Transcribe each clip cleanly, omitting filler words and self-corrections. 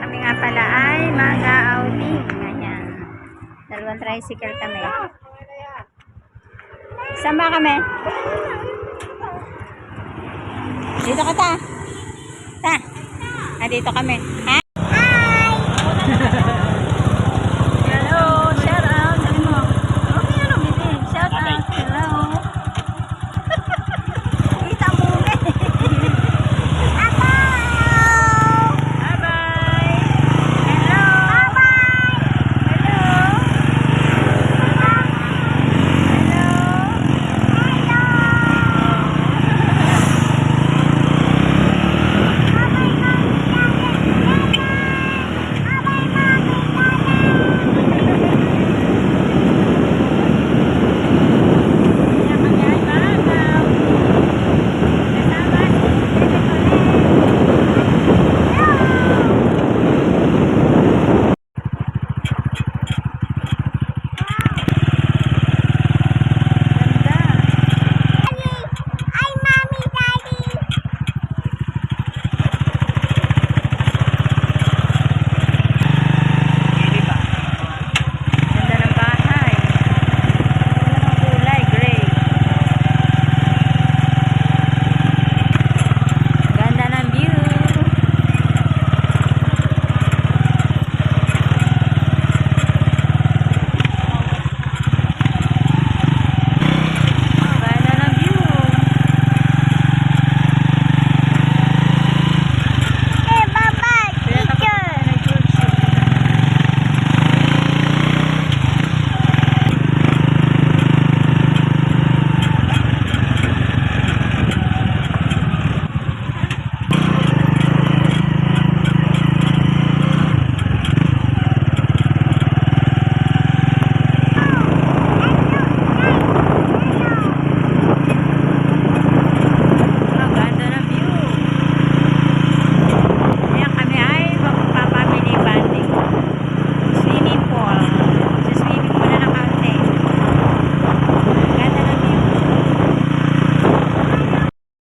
Kami nga pala ay mag-outing. Ayan. Dalawang tricycle kami. Saan ba kami? Dito ka ta. Ta. Dito kami. Ha? Hi! Hello. Shout out. Sabi mo. Okay, ano, baby? Shout out. Hello. Kita mo eh.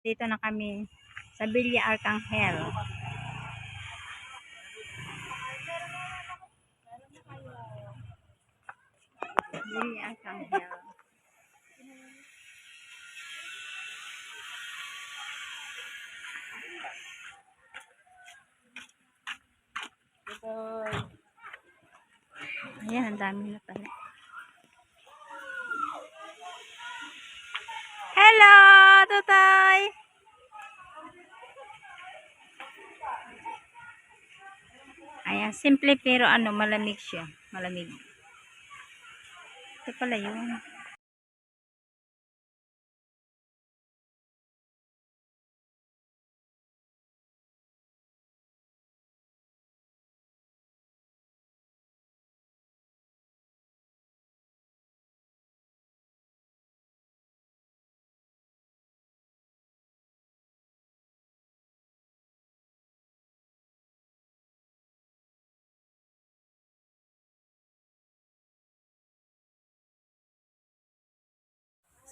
Dito na kami sa Villa Arcangel. Villa Arcangel. Ayan, ang dami na pala. Hello, Tutoy! Ayan, simple pero malamig siya. Malamig. Ito pala yun.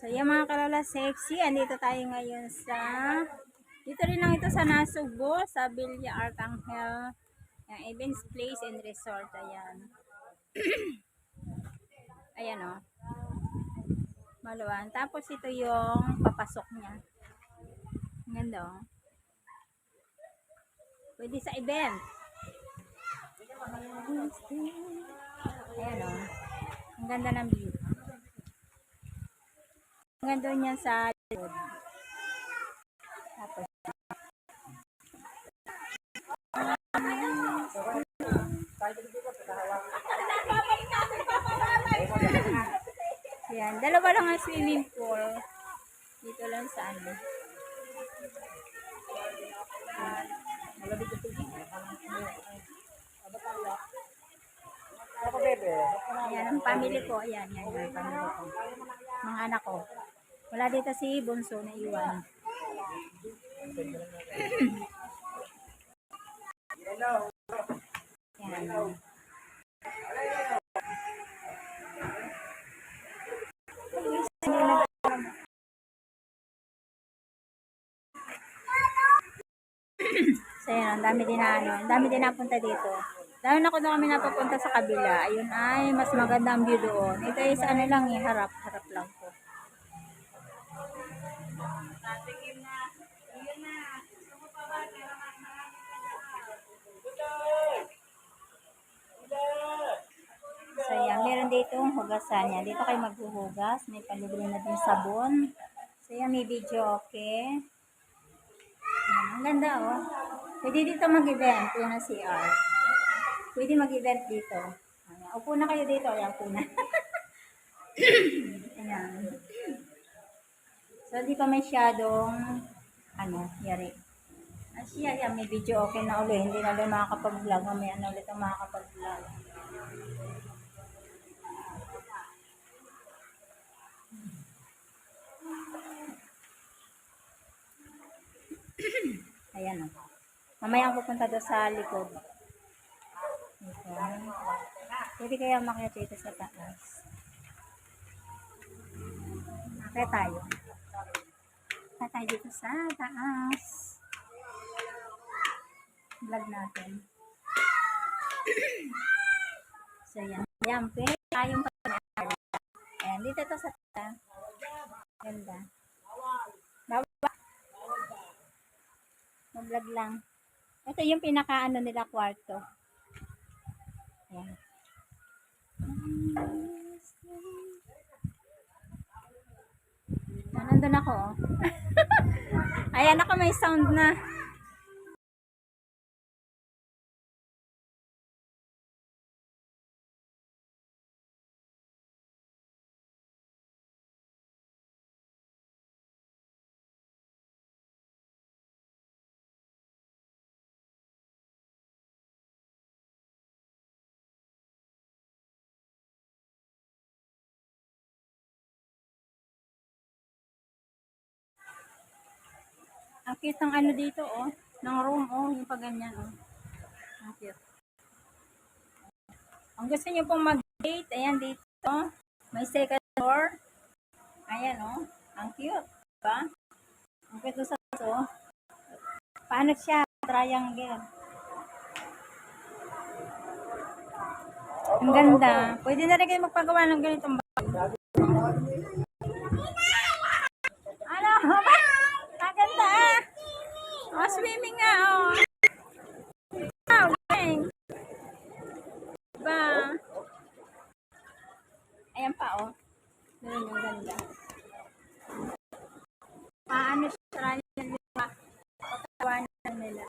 So, yan mga kalala sexy. Andito tayo ngayon dito rin lang ito sa Nasugbo, sa Villa Arcangel. Yung Events Place and Resort. Ayan. Ayan o. Maluwan. Tapos ito yung papasok niya. Ang ganda o. Pwede sa event. Ayan o. Ang ganda ng view. Ang ganda niya sa likod. Tapos yan, dalawa lang ang swimming pool. Dito lang sa Ayan, ang family ko. Ayan, yan yung family ko. Mga anak ko. Wala dito si Bunso na iwan. Ayan. So, yun, ang dami din na, ano, ang dami din napunta dito. Dahil na ko doon kami napapunta sa kabila. Ayun ay, mas maganda ang view doon. Ito is ano lang eh, harap lang po. So, yan, meron dito yung hugasan niya. Dito kayo maghuhugas. May palibre na din sabon. So, yan, may video, okay. Yan, ang ganda, oh. Pwede dito mag-event. Yan ang CR. Pwede mag-event dito. Ayan, upo na kayo dito. Ayan, upo na. Ayan. So, di pa masyadong, ano, yari. Siya, yan, may video okay na ulit. Hindi na ulit makakapag-vlog. Mamaya na ulit ang makakapag-vlog. Ayan, o. Mamaya ang pupunta doon sa likod. Dito. Pwede kaya makita dito sa taas. Kaya tayo. Kaya tayo dito sa taas. Vlog natin. So, yan. Yan, pwede tayong pag-aaral. Ayan, dito to sa taas. Ganda. Baba. Mag-vlog lang. Ito yung pinaka-ano nila kwarto. Ayan. Nandun ako, oh. Ayan ako, may sound na. Ang cute ng ano dito, oh. Ng room, oh. Yung pag ganyan, oh. Ang cute. Ang gusto nyo pong mag-date, ayan dito. May second floor. Ayan, oh. Ang cute. Diba? Ang cute sa to. Paano siya? Triangle. Ang ganda. Pwede na rin kayo magpagawa ng ganitong bahay. Ano? Ang ganda, ah. Oh, swimming nga, oh. Wow, dang. Diba? Ayan pa, oh. Ganun yung ganda. Paano siya triangle, diba? Pagkawanan nila.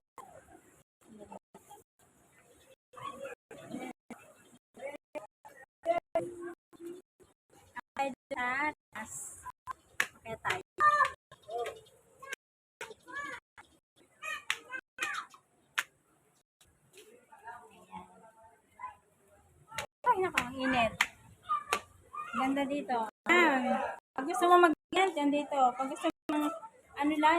Ay, taas. Okay tayo. Ay, nako, ang init. Ganda dito. Pag gusto mo mag-ganyan, yan dito. Pag gusto mo, ano lang,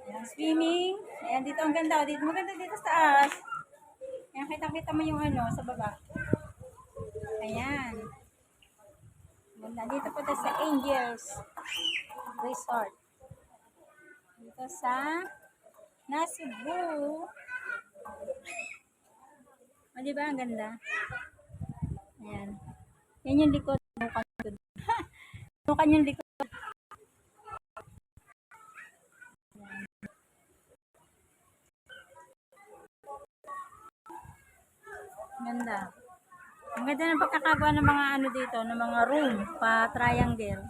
ayan, swimming. Ayan, dito ang ganda. Dito, maganda dito sa taas. Ayan, kita-kita mo yung ano, sa baba. Ayan. Ganda. Dito po tayo sa Angels Resort. Dito sa Nasugbu. O, diba? Ang ganda. Ayan. Yan yung likod. Nukan yung likod. Ayan. Ganda. Ang ganda ng pagkakagawa ng mga ano dito, ng mga room, pa triangle.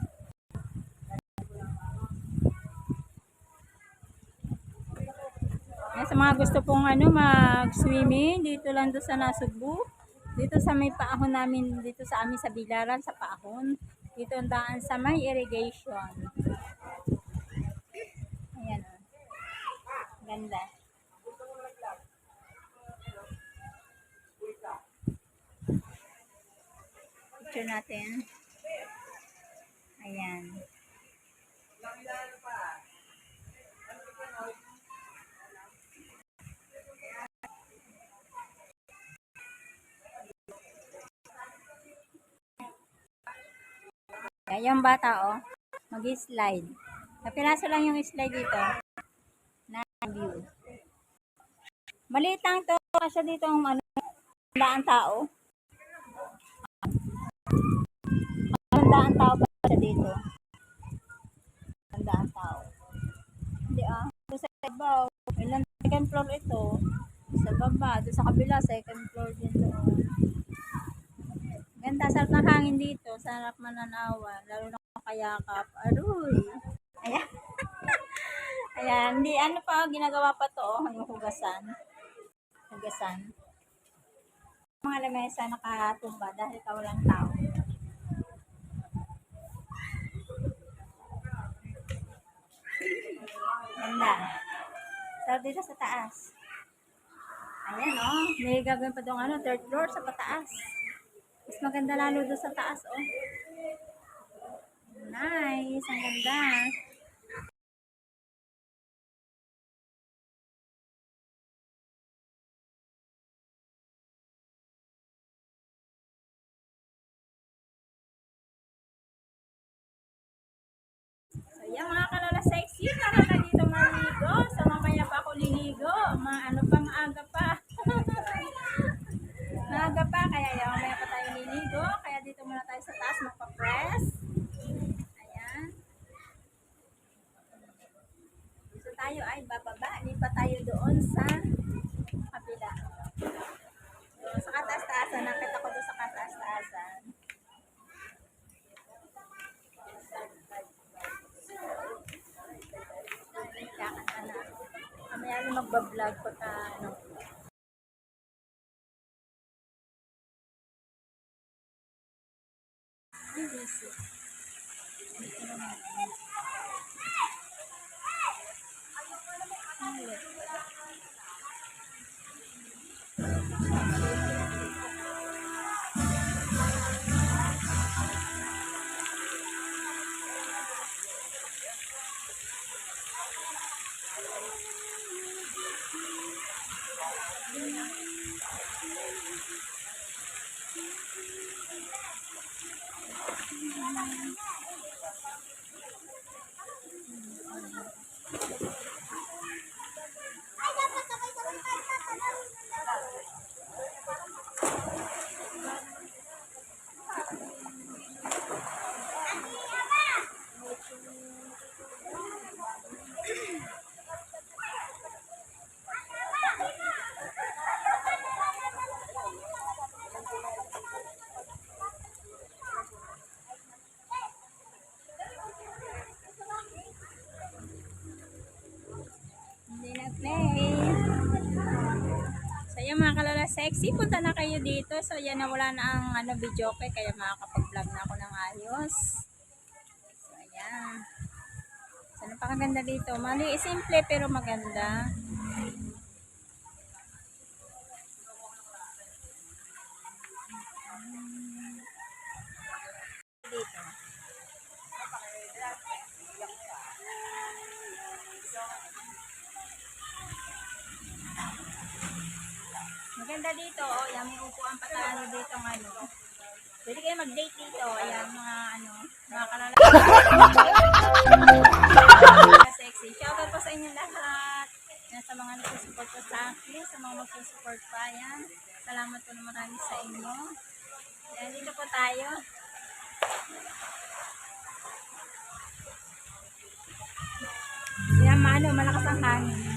Ayan, sa mga gusto pong ano, mag-swimming, dito lang doon sa Nasugbu. Dito sa may paahon namin, dito sa amin sa Bilaran, sa paahon. Dito ang daan sa may irrigation. Ayan, oh. Ganda. Picture natin. Ayan. Ayan yung bata, oh. Mag-slide. Napiraso lang yung slide dito. view. Maliit lang to kasi dito ang ano, daan tao. Daan tao pa siya dito. Daan tao. Hindi ito sa ibaw. Ilan second floor ito. Sa baba, doon sa kabila, second floor din doon. Ganda, sarap ng hangin dito. Sarap mananawa. Lalo na kayakap. Aroy. Ayan. Ayan. Hindi, ano pa, ginagawa pa to. Yung hugasan. Hugasan. Mga lamesa nakatumba dahil kawalang tao. Ganda. Sarap dito sa taas. Ayan, oh. May gagawin pa doon, ano, third floor sa pataas. Mas maganda lalo doon sa taas, oh. Nice. Ang ganda. So, yan mga kalala sexy. Para na dito maligo. So, mamaya pa ako liligo. Ano pa, maaga pa. Maaga pa. Kaya yan, mamaya pa tayo liligo. Kaya dito muna tayo sa taas magpa-press. Ayan. So, tayo ay bababa. Lipat tayo doon sa kabila. So, sa kataas-taasan. Nakita ko doon sa kataas-taasan. Mamaya na magbablog pagka ano. Hindi na-play. So yan mga kalala sexy, punta na kayo dito. So yan na, wala na ang ano, video okay, kaya makakapag-vlog na ako ng ayos. So ayan. So napakaganda dito. Mali, simple pero maganda. Dito. Maganda dito, oh. Yan, may upuan pa tayo dito ng ano. Pwede kayo mag-date dito. Ayan, mga ano, mga kalala. Sexy. Shoutout po sa inyo lahat. Yan, sa mga nagsusupport po sa akin, sa mga magsusupport pa. Yan. Salamat po na marami sa inyo. Yan, dito po tayo. Yan, malakas ang hangin.